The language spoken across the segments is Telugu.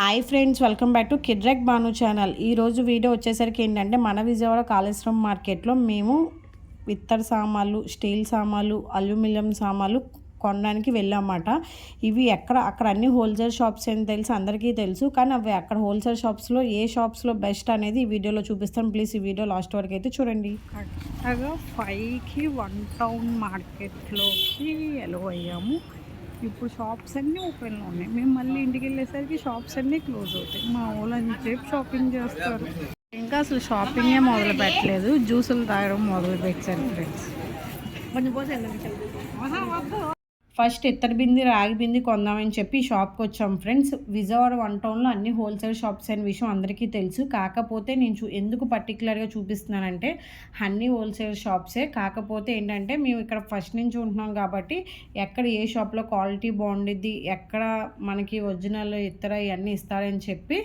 Hi friends, welcome back to కిడ్రెక్ బాను ఛానల్. ఈరోజు వీడియో వచ్చేసరికి ఏంటంటే మన విజయవాడ కాళేశ్వరం మార్కెట్లో మేము ఇత్తడి సామాన్లు, స్టీల్ సామాన్లు, అల్యూమినియం సామాన్లు కొనడానికి వెళ్ళామన్నమాట. ఇవి అక్కడ అన్ని హోల్సేల్ షాప్స్ అని తెలిసి అందరికీ తెలుసు, కానీ అవి అక్కడ హోల్సేల్ షాప్స్లో ఏ షాప్స్లో బెస్ట్ అనేది ఈ వీడియోలో చూపిస్తాను. ప్లీజ్ ఈ వీడియో లాస్ట్ వరకు అయితే చూడండి. కరెక్ట్గా 5కి 1 టౌన్ మార్కెట్లోకి ఎలో అయ్యాము. ఇప్పుడు షాప్స్ అన్నీ ఓపెన్లో ఉన్నాయి. మేము మళ్ళీ ఇంటికి వెళ్ళేసరికి షాప్స్ అన్నీ క్లోజ్ అవుతాయి. మా వాళ్ళు అంతసేపు షాపింగ్ చేస్తారు. ఇంకా అసలు షాపింగే మొదలు పెట్టలేదు, జ్యూసులు తాగడం మొదలు పెట్టారు ఫ్రెండ్స్. ఫస్ట్ ఇత్తడి బింది, రాగి బింది కొందామని చెప్పి షాప్కి వచ్చాం ఫ్రెండ్స్. విజయవాడ 1 టౌన్లో అన్ని హోల్సేల్ షాప్స్ అనే విషయం అందరికీ తెలుసు. కాకపోతే నేను ఎందుకు పర్టికులర్గా చూపిస్తున్నానంటే అన్ని హోల్సేల్ షాప్సే. కాకపోతే ఏంటంటే మేము ఇక్కడ ఫస్ట్ నుంచి ఉంటున్నాం కాబట్టి ఎక్కడ ఏ షాప్లో క్వాలిటీ బాగుండిద్ది, ఎక్కడ మనకి ఒరిజినల్ ఇతర ఇవన్నీ ఇస్తారని చెప్పి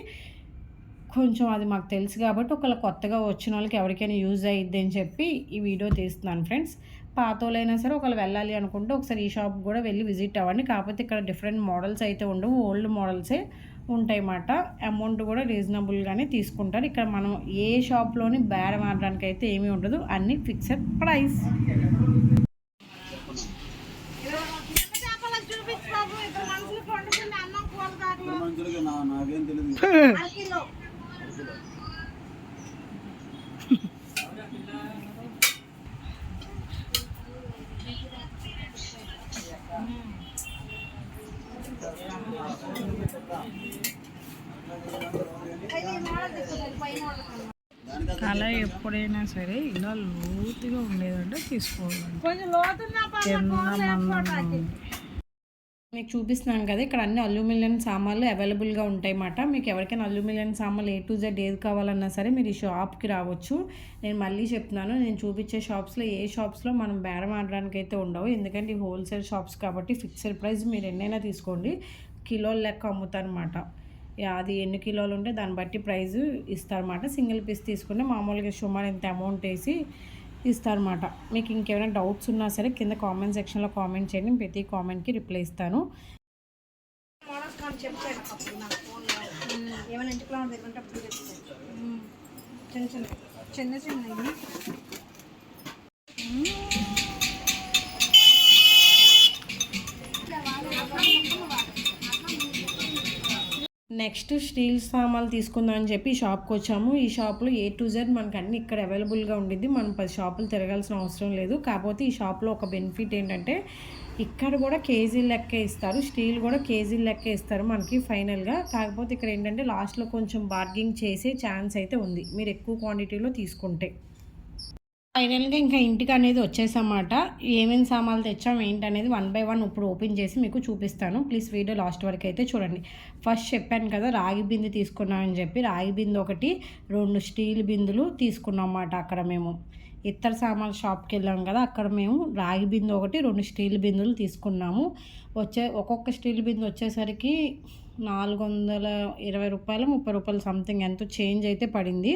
కొంచెం అది మాకు తెలుసు కాబట్టి ఒకవేళ కొత్తగా వచ్చిన వాళ్ళకి ఎవరికైనా యూజ్ అయ్యిద్ది అని చెప్పి ఈ వీడియో తీస్తున్నాను ఫ్రెండ్స్. పాతోళ్ళైనా సరే ఒకవేళ వెళ్ళాలి అనుకుంటే ఒకసారి ఈ షాప్ కూడా వెళ్ళి విజిట్ అవ్వండి. కాకపోతే ఇక్కడ డిఫరెంట్ మోడల్స్ అయితే ఉండవు, ఓల్డ్ మోడల్సే ఉంటాయి అన్నమాట. అమౌంట్ కూడా రీజనబుల్గానే తీసుకుంటారు. ఇక్కడ మనం ఏ షాప్లోని బేరం ఆడడానికి అయితే ఏమీ ఉండదు, అన్నీ ఫిక్స్డ్ ప్రైస్. కళ ఎప్పుడైనా సరే ఇలా లోతుగా ఉండేదంటే తీసుకోవాలి. మీకు చూపిస్తున్నాను కదా, ఇక్కడ అన్ని అల్యూమినియం సామాన్లు అవైలబుల్గా ఉంటాయన్నమాట. మీకు ఎవరికైనా అల్యూమినియం సామాన్లు A to Z ఏది కావాలన్నా సరే మీరు ఈ షాప్కి రావచ్చు. నేను మళ్ళీ చెప్తున్నాను, నేను చూపించే షాప్స్లో ఏ షాప్స్లో మనం బేరం ఆడడానికి అయితే ఉండవు. ఎందుకంటే ఈ హోల్సేల్ షాప్స్ కాబట్టి ఫిక్స్డ్ ప్రైస్, మీరు ఎన్నైనా తీసుకోండి. కిలోల లెక్క అమ్ముతారనమాట. అది ఎన్ని కిలోలు ఉంటే దాన్ని బట్టి ప్రైజు ఇస్తారన్నమాట. సింగిల్ పీస్ తీసుకుంటే మామూలుగా సుమారు ఇంత అమౌంట్ వేసి ఇస్తారన్నమాట. మీకు ఇంకేమైనా డౌట్స్ ఉన్నా సరే కింద కామెంట్ సెక్షన్లో కామెంట్ చేయండి, ప్రతి కామెంట్కి రిప్లై ఇస్తాను. చిన్న చిన్న నెక్స్ట్ స్టీల్ సామాన్లు తీసుకుందాం అని చెప్పి షాప్కి వచ్చాము. ఈ షాప్లో A to Z మనకు అన్నీ ఇక్కడ అవైలబుల్గా ఉండిద్ది. మనం 10 షాపులు తిరగాల్సిన అవసరం లేదు. కాకపోతే ఈ షాప్లో ఒక బెనిఫిట్ ఏంటంటే ఇక్కడ కూడా కేజీ లెక్కే ఇస్తారు, స్టీల్ కూడా కేజీ లెక్కే ఇస్తారు మనకి ఫైనల్గా. కాకపోతే ఇక్కడ ఏంటంటే లాస్ట్లో కొంచెం బార్గింగ్ చేసే ఛాన్స్ అయితే ఉంది మీరు ఎక్కువ క్వాంటిటీలో తీసుకుంటే. ఫైనల్గా ఇంకా ఇంటికి అనేది వచ్చేసామాట. ఏమేమి సామాన్లు తెచ్చాం ఏంటనేది 1 by 1 ఇప్పుడు ఓపెన్ చేసి మీకు చూపిస్తాను. ప్లీజ్ వీడియో లాస్ట్ వరకు అయితే చూడండి. ఫస్ట్ చెప్పాను కదా రాగి బింది తీసుకున్నామని చెప్పి, రాగి బింది ఒకటి, 2 స్టీల్ బిందులు తీసుకున్నాం అన్నమాట. అక్కడ మేము ఇత్తడి సామాన్ల షాప్కి వెళ్ళాం కదా, అక్కడ మేము రాగి బిందు ఒకటి, 2 స్టీల్ బిందులు తీసుకున్నాము. ఒక్కొక్క స్టీల్ బిందు వచ్చేసరికి 420 రూపాయలు 30 రూపాయలు సంథింగ్ ఎంతో చేంజ్ అయితే పడింది.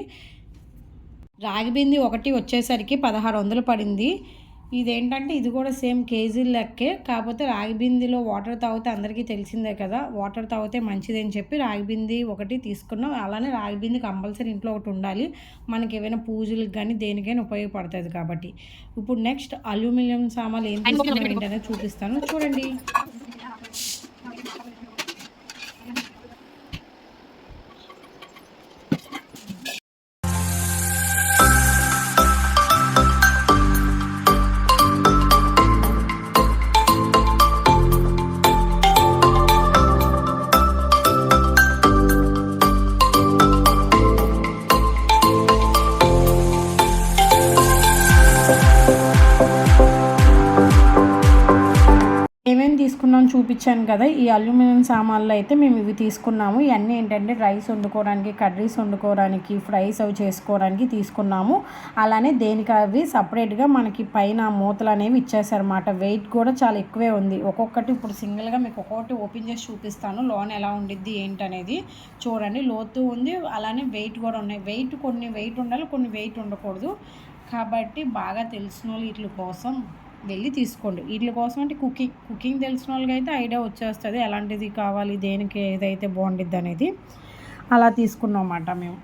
రాగి బింది ఒకటి వచ్చేసరికి 1600 పడింది. ఇదేంటంటే ఇది కూడా సేమ్ కేజీ లెక్కే. కాకపోతే రాగి బిందిలో వాటర్ తాగితే అందరికీ తెలిసిందే కదా, వాటర్ తాగితే మంచిదని చెప్పి రాగి బింది ఒకటి తీసుకున్నాం. అలానే రాగి బింది కంపల్సరీ ఇంట్లో ఒకటి ఉండాలి, మనకి ఏమైనా పూజలకు కానీ దేనికైనా ఉపయోగపడుతుంది కాబట్టి. ఇప్పుడు నెక్స్ట్ అల్యూమినియం సామాన్లు ఏం తీసుకున్నాం ఏంటనేది చూపిస్తాను చూడండి. ఏమేమి తీసుకున్నాం చూపించాను కదా, ఈ అల్యూమినియం సామాన్లు అయితే మేము ఇవి తీసుకున్నాము. ఇవన్నీ ఏంటంటే రైస్ వండుకోవడానికి, కర్రీస్ వండుకోవడానికి, ఫ్రైస్ అవి చేసుకోవడానికి తీసుకున్నాము. అలానే దేనికి అవి సపరేట్గా మనకి పైన మూతలు అనేవి ఇచ్చేసారన్నమాట. వెయిట్ కూడా చాలా ఎక్కువే ఉంది. ఒక్కొక్కటి ఇప్పుడు సింగిల్గా మీకు ఒక్కొక్కటి ఓపెన్ చేసి చూపిస్తాను, లోన్ ఎలా ఉండిద్ది ఏంటనేది చూడండి. లోతు ఉంది, అలానే వెయిట్ కూడా ఉన్నాయి. కొన్ని వెయిట్ ఉండాలి, కొన్ని వెయిట్ ఉండకూడదు. కాబట్టి బాగా తెలిసిన వాళ్ళు వీటి కోసం వెళ్ళి తీసుకోండి. వీటి కోసం అంటే కుకింగ్ తెలిసిన వాళ్ళకి అయితే ఐడియా వచ్చేస్తుంది ఎలాంటిది కావాలి, దేనికి ఏదైతే బాగుండిద్ది అనేది. అలా తీసుకున్నాం అన్నమాట మేము.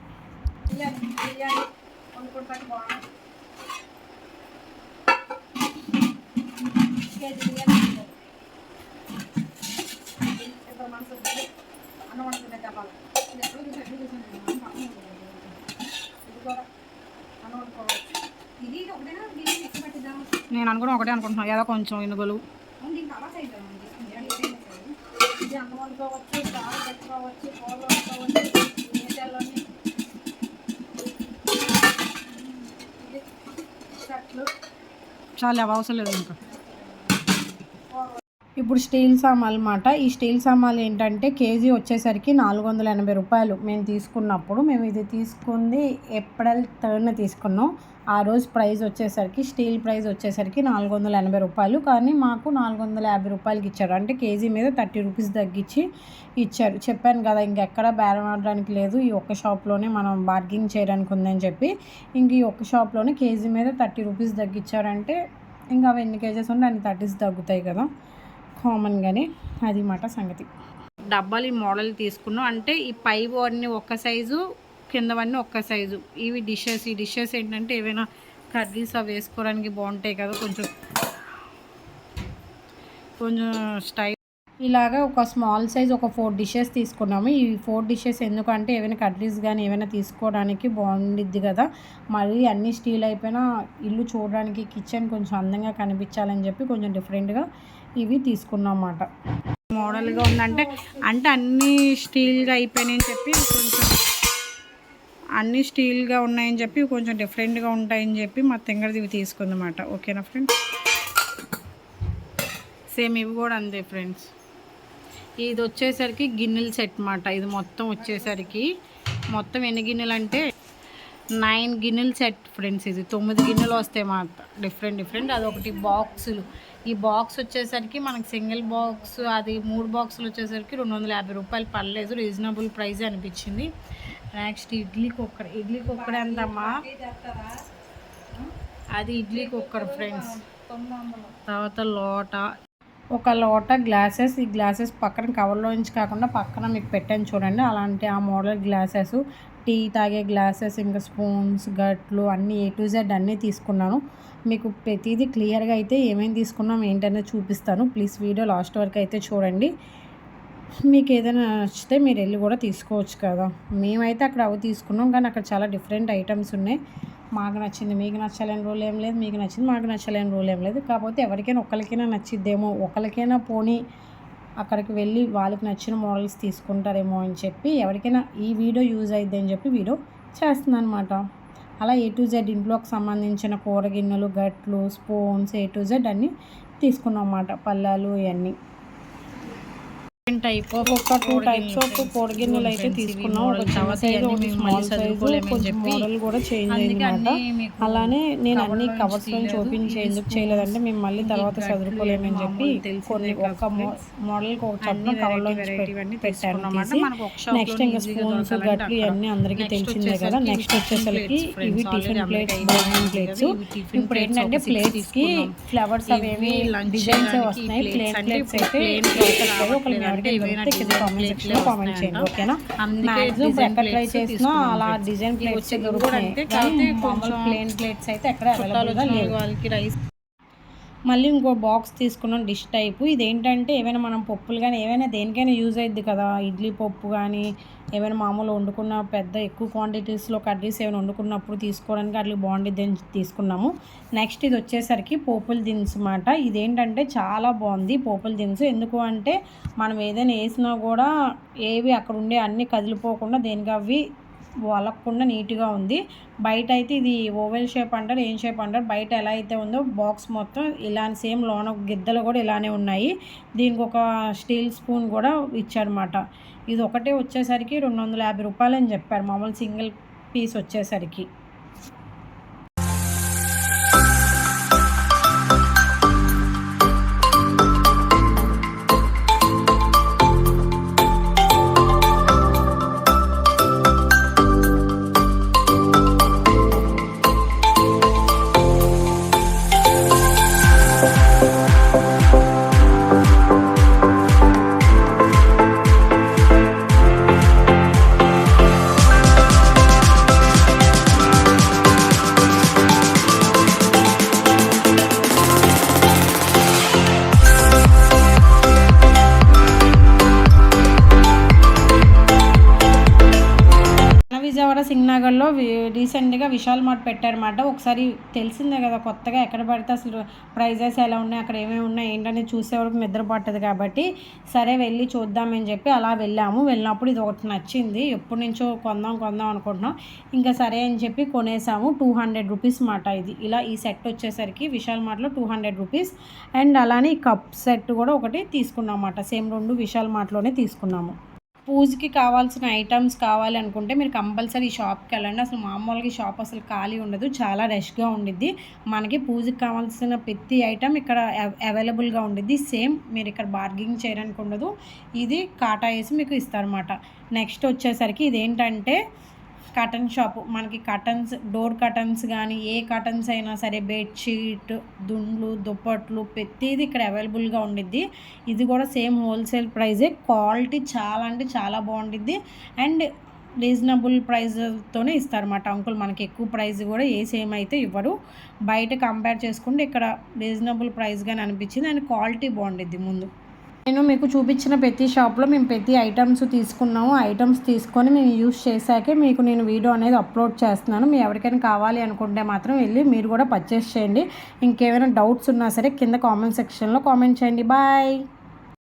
నేను అనుకున్నా ఒకటే అనుకుంటున్నాను ఏదో కొంచెం ఎనుగులు చాలా అవసరం లేదు ఇంకా. ఇప్పుడు స్టీల్ సామాన్లు అన్నమాట. ఈ స్టీల్ సామాన్లు ఏంటంటే కేజీ వచ్చేసరికి 480 రూపాయలు. మేము తీసుకున్నప్పుడు మేము ఇది తీసుకుంది ఏప్రిల్ 3న తీసుకున్నాం. ఆ రోజు ప్రైస్ వచ్చేసరికి స్టీల్ ప్రైస్ వచ్చేసరికి 480 రూపాయలు, కానీ మాకు 450 రూపాయలకి ఇచ్చారు. అంటే కేజీ మీద 30 రూపీస్ తగ్గించి ఇచ్చారు. చెప్పాను కదా ఇంకెక్కడ బేరం ఆడడానికి లేదు, ఈ ఒక్క షాప్లోనే మనం బార్గెనింగ్ చేయడానికి ఉందని చెప్పి ఇంక ఈ ఒక్క షాప్లోనే కేజీ మీద 30 రూపీస్ తగ్గించారంటే ఇంకా అవి ఎన్ని కేజెస్ ఉంటే అన్ని 30s తగ్గుతాయి కదా కామన్గానే. అది మాట సంగతి. డబ్బాలు ఈ మోడల్ తీసుకున్నాం. అంటే ఈ పైవన్నీ ఒక్క సైజు, కిందవన్నీ ఒక్క సైజు. ఇవి ఈ డిషెస్ ఏంటంటే ఏవైనా కర్రీస్ అవి వేసుకోవడానికి బాగుంటాయి కదా, కొంచెం స్టైల్. ఇలాగా ఒక స్మాల్ సైజ్ ఒక 4 డిషెస్ తీసుకున్నాము. ఈ 4 డిషెస్ ఎందుకంటే ఏమైనా కర్రీస్ కానీ ఏమైనా తీసుకోవడానికి బాగుండిద్ది కదా. మరి అన్నీ స్టీల్ అయిపోయినా ఇల్లు చూడడానికి కిచెన్ కొంచెం అందంగా కనిపించాలని చెప్పి కొంచెం డిఫరెంట్గా ఇవి తీసుకున్నాం అన్నమాట. మోడల్గా ఉందంటే అంటే అన్నీ స్టీల్గా అయిపోయినాయని చెప్పి కొంచెం అన్నీ స్టీల్గా ఉన్నాయని చెప్పి కొంచెం డిఫరెంట్గా ఉంటాయని చెప్పి మా తెంగడిది ఇవి తీసుకుందన్నమాట. ఓకేనా ఫ్రెండ్స్. సేమ్ ఇవి కూడా అంతే ఫ్రెండ్స్. ఇది వచ్చేసరికి గిన్నెల సెట్ అన్నమాట. ఇది మొత్తం వచ్చేసరికి మొత్తం ఎన్ని గిన్నెలు అంటే 9 గిన్నెల సెట్ ఫ్రెండ్స్. ఇది 9 గిన్నెలు వస్తాయి మాట, డిఫరెంట్. అదొకటి బాక్సులు. ఈ బాక్స్ వచ్చేసరికి మనకి సింగిల్ బాక్స్ అది 3 బాక్సులు వచ్చేసరికి 250 రూపాయలు పర్లేదు, రీజనబుల్ ప్రైస్ అనిపించింది. నెక్స్ట్ ఇడ్లీ కుక్కర్ ఎంతమ్మా? అది ఇడ్లీ కుక్కర్ ఫ్రెండ్స్. తర్వాత ఒక లోట గ్లాసెస్. ఈ గ్లాసెస్ పక్కన కవర్లో నుంచి కాకుండా పక్కన మీకు పెట్టాను చూడండి, అలాంటి ఆ మోడల్ గ్లాసెస్. టీ తాగే గ్లాసెస్, ఇంకా స్పూన్స్, గట్లు అన్నీ A to Z అన్నీ తీసుకున్నాను. మీకు ప్రతిదీ క్లియర్గా అయితే ఏమేమి తీసుకున్నాం ఏంటనేది చూపిస్తాను. ప్లీజ్ వీడియో లాస్ట్ వరకు అయితే చూడండి. మీకు ఏదైనా నచ్చితే మీరు వెళ్ళి కూడా తీసుకోవచ్చు కదా. మేమైతే అక్కడ అవి తీసుకున్నాం, కానీ అక్కడ చాలా డిఫరెంట్ ఐటమ్స్ ఉన్నాయి. మాకు నచ్చింది మీకు నచ్చలేని రూల్ ఏం లేదు, మీకు నచ్చింది మాకు నచ్చలేని రూల్ ఏం లేదు. కాకపోతే ఎవరికైనా ఒకరికైనా నచ్చిద్దేమో, ఒకరికైనా పోనీ అక్కడికి వెళ్ళి వాళ్ళకి నచ్చిన మోడల్స్ తీసుకుంటారేమో అని చెప్పి ఎవరికైనా ఈ వీడియో యూజ్ అయిద్ది అని చెప్పి వీడియో చేస్తున్నాను అనమాట. అలా A to Z ఇంట్లోకి సంబంధించిన కూర గిన్నెలు, గట్లు, స్పూన్స్ A to Z అన్నీ తీసుకున్నాం అన్నమాట. పళ్ళాలు ఇవన్నీ ఒక 2 టైప్స్ ఆఫ్ కూర గిన్నెలు అయితే తీసుకున్నాం. ఒక చిన్న సైజు, ఒక స్మాల్ సైజు, కొంచెం మోడల్ కూడా చేంజ్ అయిందన్నమాట. అలానే నేను అన్ని కవర్స్లో ఓపెన్ ఎందుకు చేయలేదంటే మేము మళ్ళీ తర్వాత చదువుకోలేమని చెప్పి కొన్ని ఒక మోడల్కి ఒక చొప్పున కవర్లో పెట్టాను. నెక్స్ట్ ఇంకా స్పూన్స్, గట్లు ఇవన్నీ అందరికీ తెలిసిందే కదా. నెక్స్ట్ వచ్చేసరికి ఇవి టిఫిన్ ప్లేట్స్, భోజనం ప్లేట్స్. ఇప్పుడు ఏంటంటే ప్లేట్స్కి ఫ్లవర్స్ అవేమి డిజైన్స్ వస్తున్నాయి. ప్లేన్ ప్లేట్స్ అయితే ఒకరికి కామెంట్ సెక్షన్లో కామెంట్ చేయండి. ఓకేనా. మ్యాక్సిమం ఎక్కడ ట్రై చేసినా అలా డిజైన్ ప్లేట్స్ దొరుకుతాయి, కానీ మామూలు ప్లేన్ ప్లేట్స్ అయితే ఎక్కడ అవైలబుల్గా లేవు. మళ్ళీ ఇంకో బాక్స్ తీసుకున్నాం డిష్ టైపు. ఇదేంటంటే ఏమైనా మనం పప్పులు కానీ ఏమైనా దేనికైనా యూజ్ అయ్యిద్ది కదా. ఇడ్లీ పప్పు కానీ ఏమైనా మామూలు వండుకున్న పెద్ద ఎక్కువ క్వాంటిటీస్లో కర్రీస్ ఏమైనా వండుకున్నప్పుడు తీసుకోవడానికి అట్లా బాగుండిద్ది అని తీసుకున్నాము. నెక్స్ట్ ఇది వచ్చేసరికి పోపుల దినుసు అన్నమాట. ఇదేంటంటే చాలా బాగుంది పోపుల దినుసు. ఎందుకు అంటే మనం ఏదైనా వేసినా కూడా ఏవి అక్కడ ఉండే అన్నీ కదిలిపోకుండా దేనికి అవి వలక్కుండా నీట్గా ఉంది. బయట అయితే ఇది ఓవెల్ షేప్ అంటారు, ఏం షేప్ అంటారు, బయట ఎలా అయితే ఉందో బాక్స్ మొత్తం ఇలా సేమ్ లోన గిద్దలు కూడా ఇలానే ఉన్నాయి. దీనికి ఒక స్టీల్ స్పూన్ కూడా ఇచ్చారన్నమాట. ఇది ఒకటే వచ్చేసరికి 250 రూపాయలు అని చెప్పారు, మామూలు సింగిల్ పీస్ వచ్చేసరికి. విజయవాడ సింగ్నగర్లో రీసెంట్గా విశాల్ మార్ట్ పెట్టారన్నమాట. ఒకసారి తెలిసిందే కదా కొత్తగా ఎక్కడ పడితే అసలు ప్రైజెస్ ఎలా ఉన్నాయి, అక్కడ ఏమేమి ఉన్నాయి ఏంటనేది చూసే వరకు నిద్ర పట్టదు కాబట్టి సరే వెళ్ళి చూద్దామని చెప్పి అలా వెళ్ళాము. వెళ్ళినప్పుడు ఇది ఒకటి నచ్చింది, ఎప్పటి నుంచో కొందాం అనుకుంటున్నాం. ఇంకా సరే అని చెప్పి కొనేసాము. 200 రూపీస్ మాట ఇది. ఇలా ఈ సెట్ వచ్చేసరికి విశాల్ మార్ట్లో 200 రూపీస్. అండ్ అలానే ఈ కప్ సెట్ కూడా ఒకటి తీసుకున్నాం అన్నమాట. సేమ్ 2 విశాల్ మార్ట్లోనే తీసుకున్నాము. పూజకి కావాల్సిన ఐటమ్స్ కావాలి అనుకుంటే మీరు కంపల్సరీ షాప్కి వెళ్ళండి. అసలు మామూలుగా ఈ షాప్ అసలు ఖాళీ ఉండదు, చాలా రష్గా ఉండిద్ది. మనకి పూజకి కావాల్సిన ప్రతి ఐటమ్ ఇక్కడ అవైలబుల్గా ఉండిద్ది. సేమ్ మీరు ఇక్కడ బార్గెనింగ్ చేయడానికి ఉండదు, ఇది కాటా వేసి మీకు ఇస్తారన్నమాట. నెక్స్ట్ వచ్చేసరికి ఇదేంటంటే కటన్ షాపు. మనకి కటన్స్, డోర్ కటన్స్ కానీ ఏ కటన్స్ అయినా సరే, బెడ్షీట్, దుండ్లు, దుప్పట్లు ప్రతిది ఇక్కడ అవైలబుల్గా ఉండిద్ది. ఇది కూడా సేమ్ హోల్సేల్ ప్రైజే. క్వాలిటీ చాలా అంటే చాలా బాగుండిద్ది అండ్ రీజనబుల్ ప్రైజ్తోనే ఇస్తారన్నమాట అంకుల్. మనకి ఎక్కువ ప్రైస్ కూడా ఏ సేమ్ అయితే ఇవ్వరు. బయట కంపేర్ చేసుకుంటే ఇక్కడ రీజనబుల్ ప్రైస్గానే అనిపించింది అండ్ క్వాలిటీ బాగుండిద్ది. ముందు నేను మీకు చూపించిన ప్రతి షాప్లో మేము ప్రతి ఐటమ్స్ తీసుకున్నాము. ఐటమ్స్ తీసుకొని మేము యూస్ చేశాకే మీకు నేను వీడియో అనేది అప్లోడ్ చేస్తున్నాను. మీ ఎవరికైనా కావాలి అనుకుంటే మాత్రం వెళ్ళి మీరు కూడా పర్చేస్ చేయండి. ఇంకేమైనా డౌట్స్ ఉన్నా సరే కింద కామెంట్ సెక్షన్లో కామెంట్ చేయండి. బాయ్.